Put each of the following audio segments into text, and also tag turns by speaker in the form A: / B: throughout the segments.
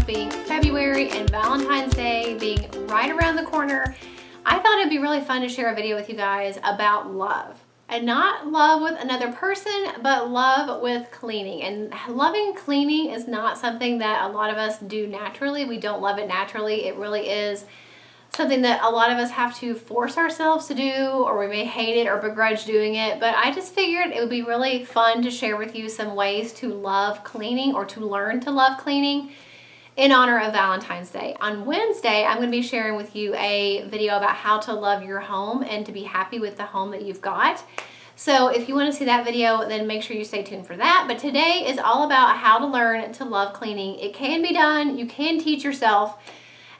A: month being February and Valentine's Day being right around the corner, I thought it'd be really fun to share a video with you guys about love. And not love with another person, but love with cleaning. And loving cleaning is not something that a lot of us do naturally. We don't love it naturally. It really is something that a lot of us have to force ourselves to do, or we may hate it or begrudge doing it. But I just figured it would be really fun to share with you some ways to love cleaning or to learn to love cleaning in honor of Valentine's Day. On Wednesday, I'm going to be sharing with you a video about how to love your home and to be happy with the home that you've got. So if you want to see that video, then make sure you stay tuned for that. But today is all about how to learn to love cleaning. It can be done. You can teach yourself.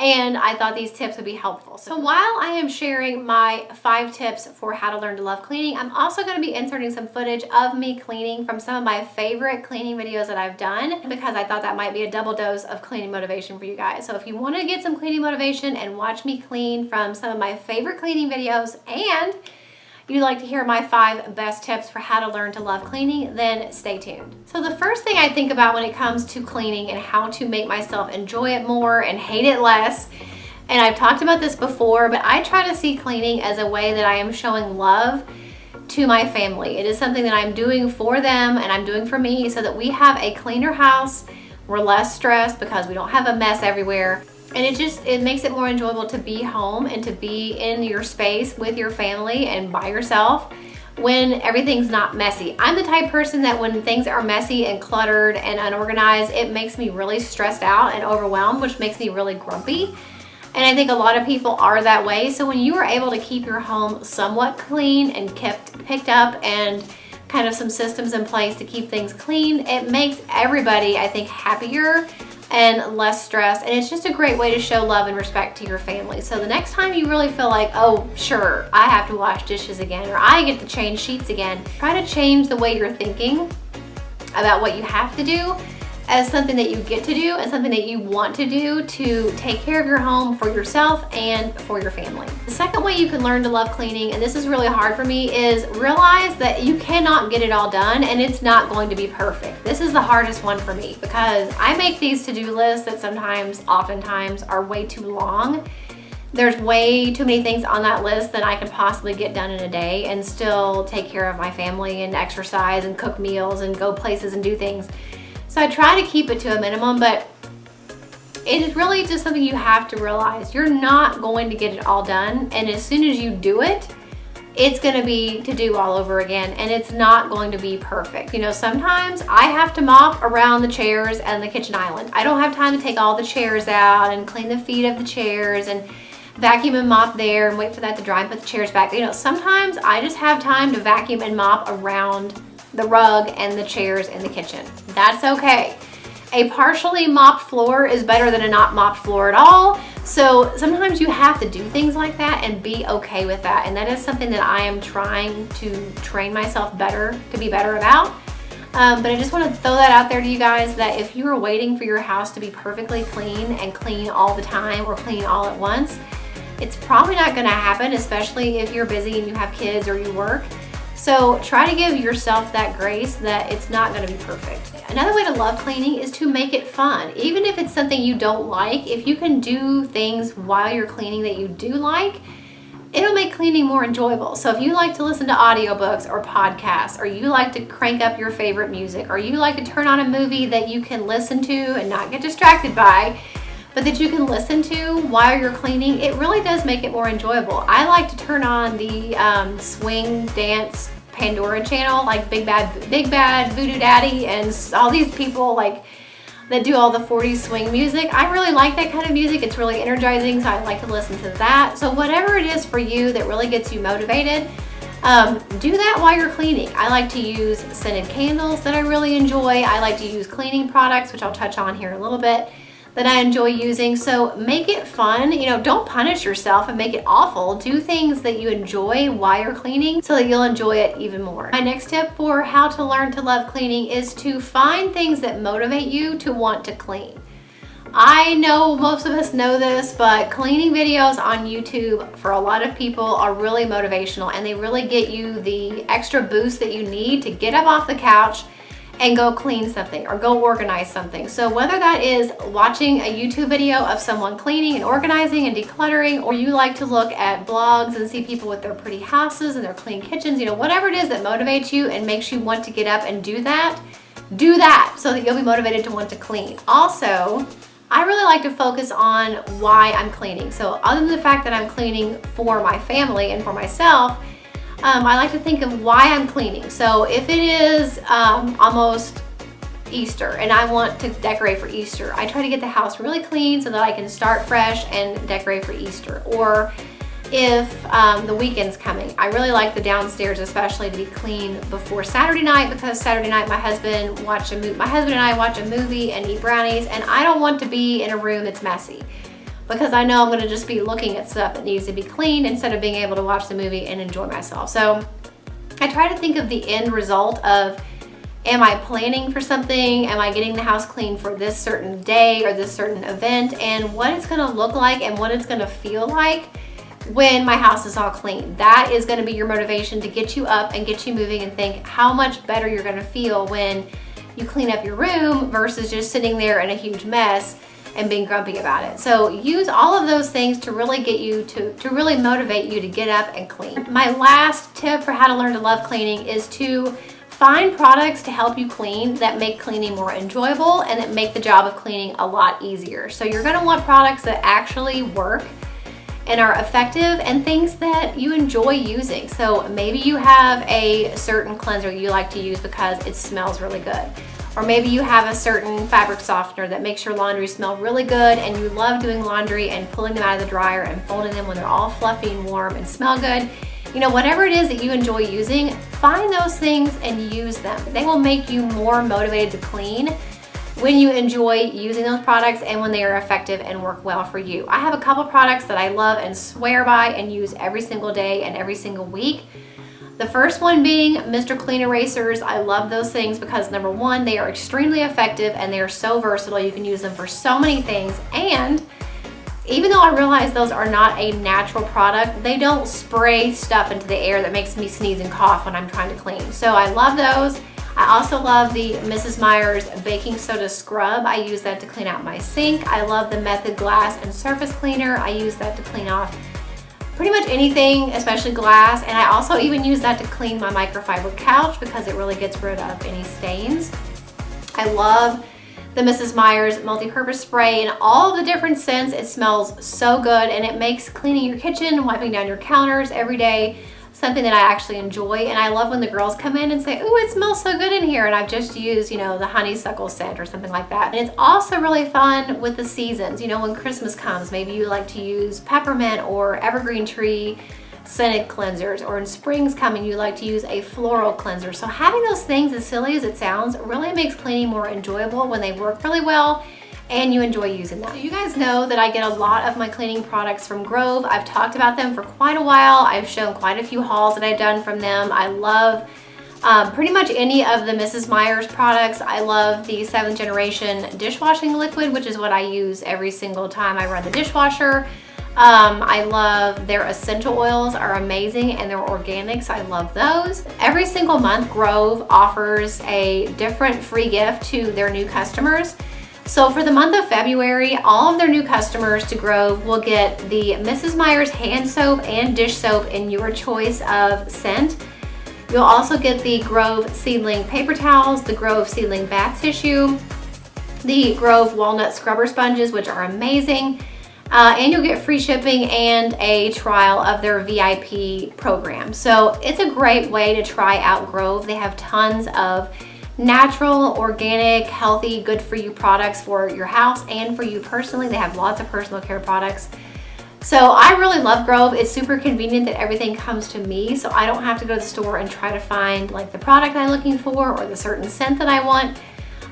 A: And I thought these tips would be helpful. So while I am sharing my 5 tips for how to learn to love cleaning, I'm also going to be inserting some footage of me cleaning from some of my favorite cleaning videos that I've done, because I thought that might be a double dose of cleaning motivation for you guys. So if you want to get some cleaning motivation and watch me clean from some of my favorite cleaning videos, and you'd like to hear my 5 best tips for how to learn to love cleaning, then stay tuned. So the first thing I think about when it comes to cleaning and how to make myself enjoy it more and hate it less, and I've talked about this before, but I try to see cleaning as a way that I am showing love to my family. It is something that I'm doing for them and I'm doing for me so that we have a cleaner house. We're less stressed because we don't have a mess everywhere. And it makes it more enjoyable to be home and to be in your space with your family and by yourself when everything's not messy. I'm the type of person that when things are messy and cluttered and unorganized, it makes me really stressed out and overwhelmed, which makes me really grumpy. And I think a lot of people are that way. So when you are able to keep your home somewhat clean and picked up and kind of some systems in place to keep things clean, it makes everybody, I think, happier and less stress, and it's just a great way to show love and respect to your family. So the next time you really feel like, oh sure, I have to wash dishes again, or I get to change sheets again, try to change the way you're thinking about what you have to do as something that you get to do and something that you want to do to take care of your home for yourself and for your family. The second way you can learn to love cleaning, and this is really hard for me, is realize that you cannot get it all done and it's not going to be perfect. This is the hardest one for me because I make these to-do lists that oftentimes are way too long. There's way too many things on that list that I can possibly get done in a day and still take care of my family and exercise and cook meals and go places and do things. So I try to keep it to a minimum, but it is really just something you have to realize. You're not going to get it all done, and as soon as you do it, it's going to be to do all over again, and it's not going to be perfect. You know, sometimes I have to mop around the chairs and the kitchen island. I don't have time to take all the chairs out and clean the feet of the chairs and vacuum and mop there and wait for that to dry and put the chairs back. You know, sometimes I just have time to vacuum and mop around the rug and the chairs in the kitchen. That's okay. A partially mopped floor is better than a not mopped floor at all. So sometimes you have to do things like that and be okay with that. And that is something that I am trying to train myself to be better about. But I just want to throw that out there to you guys, that if you are waiting for your house to be perfectly clean and clean all the time or clean all at once, it's probably not going to happen, especially if you're busy and you have kids or you work. So try to give yourself that grace that it's not going to be perfect. Another way to love cleaning is to make it fun. Even if it's something you don't like, if you can do things while you're cleaning that you do like, it'll make cleaning more enjoyable. So if you like to listen to audiobooks or podcasts, or you like to crank up your favorite music, or you like to turn on a movie that you can listen to and not get distracted by, but that you can listen to while you're cleaning, it really does make it more enjoyable. I like to turn on the swing dance Pandora channel, like Big Bad Voodoo Daddy and all these people like that do all the 40s swing music. I really like that kind of music. It's really energizing, so I like to listen to that. So whatever it is for you that really gets you motivated, do that while you're cleaning. I like to use scented candles that I really enjoy. I like to use cleaning products, which I'll touch on here in a little bit, that I enjoy using. So make it fun. You know, don't punish yourself and make it awful. Do things that you enjoy while you're cleaning so that you'll enjoy it even more. My next tip for how to learn to love cleaning is to find things that motivate you to want to clean. I know most of us know this, but cleaning videos on YouTube for a lot of people are really motivational, and they really get you the extra boost that you need to get up off the couch and go clean something or go organize something. So whether that is watching a YouTube video of someone cleaning and organizing and decluttering, or you like to look at blogs and see people with their pretty houses and their clean kitchens, you know, whatever it is that motivates you and makes you want to get up and do that so that you'll be motivated to want to clean. Also, I really like to focus on why I'm cleaning. So other than the fact that I'm cleaning for my family and for myself, I like to think of why I'm cleaning. So if it is almost Easter and I want to decorate for Easter, I try to get the house really clean so that I can start fresh and decorate for Easter. Or if the weekend's coming, I really like the downstairs especially to be clean before Saturday night, because Saturday night my husband and I watch a movie and eat brownies, and I don't want to be in a room that's messy, because I know I'm going to just be looking at stuff that needs to be cleaned instead of being able to watch the movie and enjoy myself. So I try to think of the end result of, am I planning for something? Am I getting the house clean for this certain day or this certain event? And what it's going to look like and what it's going to feel like when my house is all clean. That is going to be your motivation to get you up and get you moving, and think how much better you're going to feel when you clean up your room versus just sitting there in a huge mess and being grumpy about it. So use all of those things to really get you to really motivate you to get up and clean. My last tip for how to learn to love cleaning is to find products to help you clean that make cleaning more enjoyable and that make the job of cleaning a lot easier. So you're going to want products that actually work and are effective, and things that you enjoy using. So maybe you have a certain cleanser you like to use because it smells really good. Or maybe you have a certain fabric softener that makes your laundry smell really good, and you love doing laundry and pulling them out of the dryer and folding them when they're all fluffy and warm and smell good. You know, whatever it is that you enjoy using, find those things and use them. They will make you more motivated to clean when you enjoy using those products and when they are effective and work well for you. I have a couple products that I love and swear by and use every single day and every single week. The first one being Mr. Clean Erasers. I love those things because, number one, they are extremely effective and they are so versatile. You can use them for so many things. And even though I realize those are not a natural product, they don't spray stuff into the air that makes me sneeze and cough when I'm trying to clean. So I love those. I also love the Mrs. Meyer's baking soda scrub. I use that to clean out my sink. I love the Method glass and surface cleaner. I use that to clean off pretty much anything, especially glass. And I also even use that to clean my microfiber couch because it really gets rid of any stains. I love the Mrs. Meyer's multi-purpose spray in all the different scents. It smells so good, and it makes cleaning your kitchen and wiping down your counters every day something that I actually enjoy. And I love when the girls come in and say, "Ooh, it smells so good in here," and I've just used, you know, the honeysuckle scent or something like that. And it's also really fun with the seasons. You know, when Christmas comes, maybe you like to use peppermint or evergreen tree scented cleansers, or in spring's coming, you like to use a floral cleanser. So having those things, as silly as it sounds, really makes cleaning more enjoyable when they work really well and you enjoy using them. So you guys know that I get a lot of my cleaning products from Grove. I've talked about them for quite a while. I've shown quite a few hauls that I've done from them. I love pretty much any of the Mrs. Meyer's products. I love the 7th generation dishwashing liquid, which is what I use every single time I run the dishwasher. I love their essential oils, are amazing, and their organics, I love those. Every single month, Grove offers a different free gift to their new customers. So for the month of February, all of their new customers to Grove will get the Mrs. Meyer's hand soap and dish soap in your choice of scent. You'll also get the Grove Seedling paper towels, the Grove Seedling bath tissue, the Grove Walnut scrubber sponges, which are amazing. And you'll get free shipping and a trial of their VIP program. So it's a great way to try out Grove. They have tons of natural, organic, healthy, good for you products for your house and for you personally. They have lots of personal care products. So I really love Grove. It's super convenient that everything comes to me, so I don't have to go to the store and try to find like the product I'm looking for or the certain scent that I want.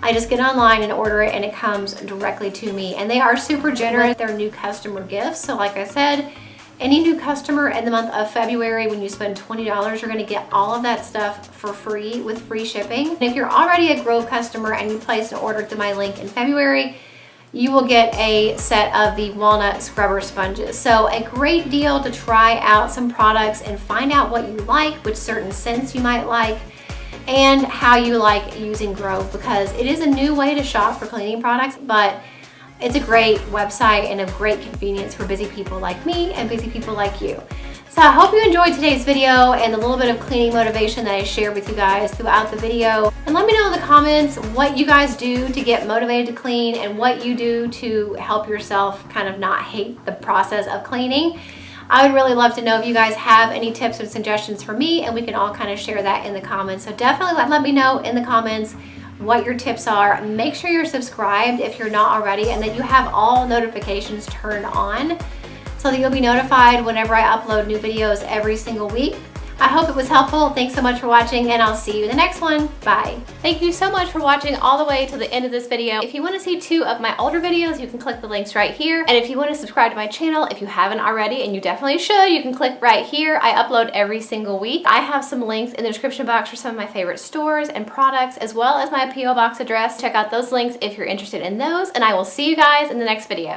A: I just get online and order it and it comes directly to me. And they are super generous with their new customer gifts. So like I said, any new customer in the month of February, when you spend $20, you're gonna get all of that stuff for free with free shipping. And if you're already a Grove customer and you place an order through my link in February, you will get a set of the Walnut scrubber sponges. So a great deal to try out some products and find out what you like, which certain scents you might like, and how you like using Grove, because it is a new way to shop for cleaning products, but it's a great website and a great convenience for busy people like me and busy people like you. So I hope you enjoyed today's video and the little bit of cleaning motivation that I shared with you guys throughout the video. And let me know in the comments what you guys do to get motivated to clean and what you do to help yourself kind of not hate the process of cleaning. I would really love to know if you guys have any tips and suggestions for me, and we can all kind of share that in the comments. So definitely let me know in the comments what your tips are. Make sure you're subscribed if you're not already, and that you have all notifications turned on so that you'll be notified whenever I upload new videos every single week. I hope it was helpful. Thanks so much for watching, and I'll see you in the next one. Bye. Thank you so much for watching all the way to the end of this video. If you want to see 2 of my older videos, you can click the links right here. And if you want to subscribe to my channel, if you haven't already, and you definitely should, you can click right here. I upload every single week. I have some links in the description box for some of my favorite stores and products, as well as my P.O. Box address. Check out those links if you're interested in those, and I will see you guys in the next video.